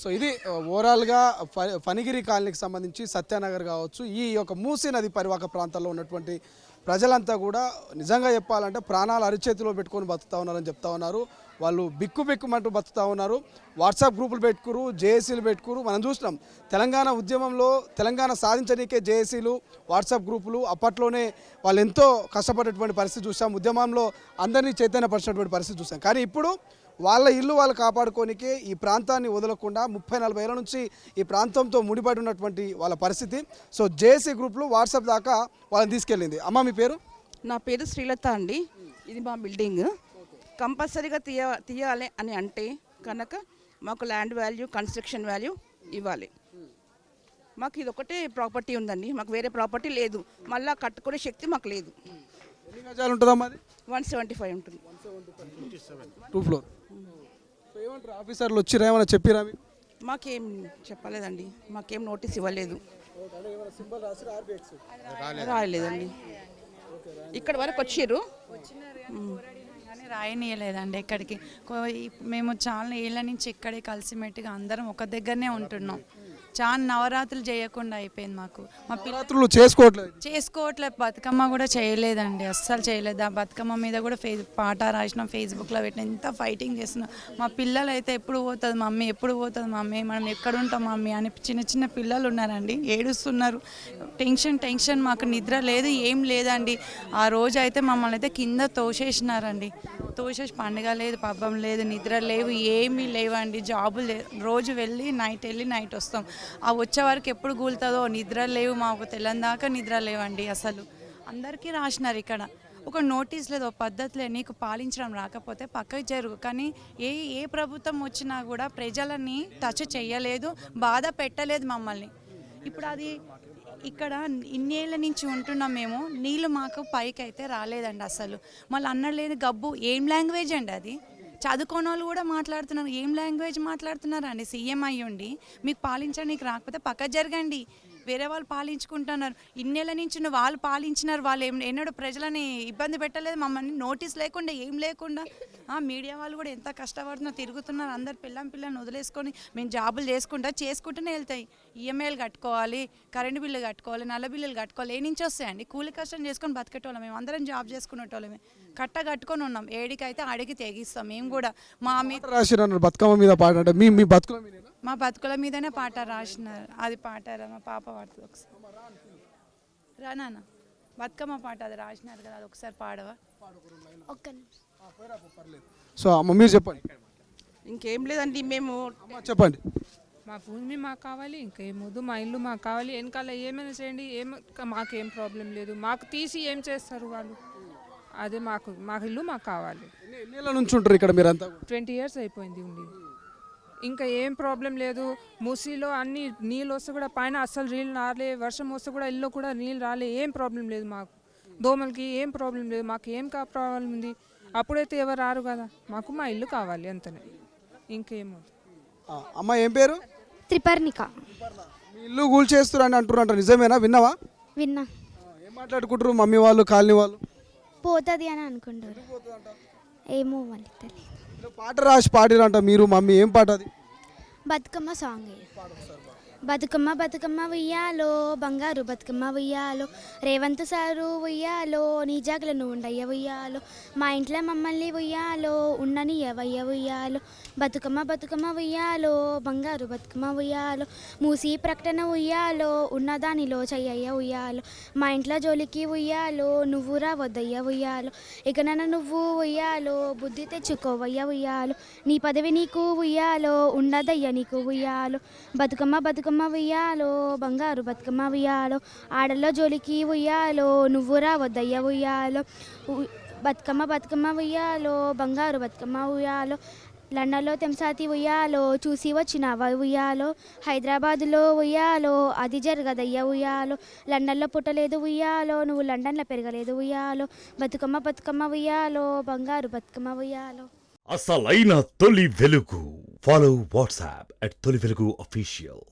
So ఇది ఓవరాల్గా ఫణిగిరి కాలనీకి సంబంధించి సత్యానగర్ కావచ్చు, ఈ యొక్క మూసీ నది పరివాహక ప్రాంతాల్లో ఉన్నటువంటి ప్రజలంతా కూడా నిజంగా చెప్పాలంటే ప్రాణాలు అరిచేతిలో పెట్టుకొని బతుకుతా ఉన్నారని చెప్తా ఉన్నారు. వాళ్ళు బిక్కుమంటూ బతుకుతా ఉన్నారు. వాట్సాప్ గ్రూపులు పెట్టుకురు, జేఏసీలు పెట్టుకురు. మనం చూసినాం తెలంగాణ ఉద్యమంలో తెలంగాణ సాధించడానికే జేఏసీలు, వాట్సాప్ గ్రూపులు అప్పట్లోనే వాళ్ళు ఎంతో కష్టపడేటువంటి పరిస్థితి చూసాం. ఉద్యమంలో అందరినీ చైతన్యపరిచినటువంటి పరిస్థితి చూసాం. కానీ ఇప్పుడు వాళ్ళ ఇల్లు వాళ్ళు కాపాడుకోనికే ఈ ప్రాంతాన్ని వదలకుండా 30-40 ఏళ్ళ నుంచి ఈ ప్రాంతంతో ముడిపడి ఉన్నటువంటి వాళ్ళ పరిస్థితి. సో జేఏసీ గ్రూపులు వాట్సాప్ దాకా వాళ్ళని తీసుకెళ్ళింది. అమ్మ మీ పేరు? నా పేరు శ్రీలత అండి. ఇది మా బిల్డింగ్. కంపల్సరీగా తీయాలి అని అంటే కనుక మాకు ల్యాండ్ వాల్యూ, కన్స్ట్రక్షన్ వాల్యూ ఇవ్వాలి. మాకు ఇది ఒకటే ప్రాపర్టీ ఉందండి, మాకు వేరే ప్రాపర్టీ లేదు. మళ్ళీ కట్టుకునే శక్తి మాకు లేదు. ఎన్ని గజాలు ఉంటుందమ్మా? అది 175 ఉంటుంది. 2 ఫ్లోర్. సో ఏమంటారు ఆఫీసర్లు వచ్చిరా, ఏమైనా చెప్పిరా మీకు? మాకేం చెప్పలేదండి, మాకేం నోటీస్ ఇవ్వలేదు. రాయలేదండి, ఇక్కడ వరకు వచ్చిర్రు కానీ రాయనీయలేదండి ఎక్కడికి. మేము చాలా ఏళ్ళ నుంచి ఇక్కడే కలిసిమెట్టుగా అందరం ఒక దగ్గరనే ఉంటున్నాం. చాలా నవరాత్రులు చేయకుండా అయిపోయింది మాకు. మా పిల్లలు చేసుకోవట్లేదు, బతుకమ్మ కూడా చేయలేదండి, అస్సలు చేయలేదు. ఆ బతుకమ్మ మీద కూడా పాట రాసినాం, ఫేస్బుక్లో పెట్టిన, ఎంత ఫైటింగ్ చేస్తున్నాం. మా పిల్లలు అయితే ఎప్పుడు పోతుంది మమ్మీ, ఎప్పుడు పోతుంది మమ్మీ, మనం ఎక్కడ ఉంటాం మమ్మీ అని చిన్న పిల్లలు ఉన్నారండి, ఏడుస్తున్నారు. టెన్షన్, మాకు నిద్ర లేదు, ఏం లేదండి. ఆ రోజు అయితే మమ్మల్ని అయితే కింద తోసేసినారండి. తోసేసి పండుగ లేదు, పబ్బం లేదు, నిద్ర లేవు, ఏమీ లేవండి. జాబులు రోజు వెళ్ళి నైట్ వస్తాం. ఆ వచ్చే వరకు ఎప్పుడు కూలుతుందో, నిద్ర లేవు మాకు, తెల్లందాకా నిద్ర లేవండి. అసలు అందరికీ రాసినారు ఇక్కడ. ఒక నోటీస్ లేదు, ఒక పద్ధతి లేదు. నీకు పాలించడం రాకపోతే పక్కకి జరుగు. కానీ ఏ ప్రభుత్వం వచ్చినా కూడా ప్రజలని టచ్ చేయలేదు, బాధ పెట్టలేదు మమ్మల్ని. ఇప్పుడు అది ఇక్కడ ఇన్నేళ్ళ నుంచి ఉంటున్నాం మేము, నీళ్ళు మాకు పైకి అయితే రాలేదండి అసలు. మళ్ళీ అన్నలేదు గబ్బు. ఏం లాంగ్వేజ్ అండి అది? చదువుకోని వాళ్ళు కూడా మాట్లాడుతున్నారు. ఏం లాంగ్వేజ్ మాట్లాడుతున్నారు అండి? సీఎం అయ్యుండి మీకు పాలించడానికి రాకపోతే పక్క జరగండి, వేరే వాళ్ళు పాలించుకుంటున్నారు. ఇన్నేళ్ళ నుంచి వాళ్ళు పాలించినారు, వాళ్ళు ఎన్నడూ ప్రజలని ఇబ్బంది పెట్టలేదు. మమ్మల్ని నోటీస్ లేకుండా, ఏం లేకుండా. మీడియా వాళ్ళు కూడా ఎంత కష్టపడుతున్నారు, తిరుగుతున్నారు. అందరు పిల్లని వదిలేసుకొని మేము జాబులు చేసుకుంటూనే వెళ్తాయి. ఈఎంఐలు కట్టుకోవాలి, కరెంటు బిల్లు కట్టుకోవాలి, నల్ల బిల్లులు కట్టుకోవాలి. ఏ నుంచి వస్తాయండి? కూలి కష్టం చేసుకొని బతికేటోళ్ళం మేము, అందరం జాబ్ చేసుకునేటోళ్ళమే. కట్టుకొని ఉన్నాం. ఏడికైతే ఆడికి తెగిస్తాం మేము కూడా. మా మీద బతుకమ్మ మీద పాట అంటే మీ బతుకుల మీద, మా బతుకుల మీదనే పాట రాసినారు. అది పాట మా పాప పాడుతుంది, ఒకసారి రానా బతుకమ్మ పాట అది రాసినారు కదా, అది ఒకసారి పాడవా? సో మమ్మీ చెప్పండి. ఇంకేం లేదండి, మేము చెప్పండి. మా భూమి మాకు కావాలి, ఇంకేమొద్దు, మా ఇల్లు మాకు కావాలి. వెనకాల ఏమైనా చేయండి, మాకేం ప్రాబ్లం లేదు. మాకు తీసి ఏం చేస్తారు వాళ్ళు? అదే మాకు ఇల్లు మాకు కావాలి. ఎన్నేళ్ళ నుంచి ఉంటారు ఇక్కడ మీరంతా? 20 years అయిపోయింది ఉండి. ఇంకా ఏం ప్రాబ్లం లేదు. మూసీలో అన్ని నీళ్ళు వస్తే కూడా పైన అస్సలు నీళ్ళు రాలే, వర్షం వస్తే కూడా ఇల్లు కూడా నీళ్ళు రాలే, ఏం ప్రాబ్లం లేదు మాకు. దోమలకి ఏం ప్రాబ్లం లేదు. మాకు ఏం ప్రాబ్లం ఉంది? అప్పుడైతే ఎవరు రారు కదా. మాకు మా ఇల్లు కావాలి అంతనే, ఇంకేమో. అమ్మ ఏం పేరు? త్రిపర్ణిక. మీ ఇల్లు కూల్ చేస్తున్నారు అంటున్నారంట, నిజమేనా? విన్నావా? విన్నా. ఏం మాట్లాడుకుంటారు మమ్మీ వాళ్ళు, కాలనీ వాళ్ళు? పోతుంది అని అనుకుంటారు, ఏమో మళ్ళీ తెలియదు. పాట రాసి పాడిరంట మీరు, మమ్మీ. ఏం పాట అది? బతుకమ్మ సాంగ్. బతుకమ్మ బతుకమ్మ ఉయ్యాలో, బంగారు బతుకమ్మ ఉయ్యాలో, రేవంత్ సారు ఉయ్యాలో, నీ జాగలను ఉండయ్య ఉయ్యాలో, మా ఇంట్లో మమ్మల్ని ఉయ్యాలో, ఉండని ఎవయ్య ఉయ్యాలో, బతుకమ్మ బతుకమ్మ ఉయ్యాలో, బంగారు బతుకమ్మ ఉయ్యాలో, మూసి ప్రకటన ఉయ్యాలో, ఉన్నదానిలో చెయ్యయ్య ఉయ్యాలో, మా ఇంట్లో జోలికి ఉయ్యాలో, నువ్వు రావద్దయ్య ఉయ్యాలో, ఇక నన్ను నువ్వు ఉయ్యాలో, బుద్ధి తెచ్చుకోవయ్య ఉయ్యాలో, నీ పదవి నీకు ఉయ్యాలో, ఉండదయ్య నీకు ఉయ్యాలో, బతుకమ్మ బతుకమ్మ ఉయ్యాలో, బంగారు బతుకమ్మ ఉయ్యాలో, ఆడల్లో జోలికి ఉయ్యాలో, నువ్వు రావద్దయ్య ఉయ్యాలో, బతుకమ్మ బతుకమ్మ ఉయ్యాలో, బంగారు బతుకమ్మ ఉయ్యాలో, లండన్లో తెంసాతి ఉయ్యాలో, చూసి వచ్చినావా ఉయ్యాలో, హైదరాబాదులో ఉయ్యాలో, అది జరగదయ్య ఉయ్యాలో, లండన్లో పుట్టలేదు ఉయ్యాలో, నువ్వు లండన్లో పెరగలేదు ఉయ్యాలో, బతుకమ్మ బతుకమ్మ ఉయ్యాలో, బంగారు బతుకమ్మ ఉయ్యాలో. అసలైన తొలి వెలుగు. ఫాలో వాట్సాప్ @తొలి వెలుగు official.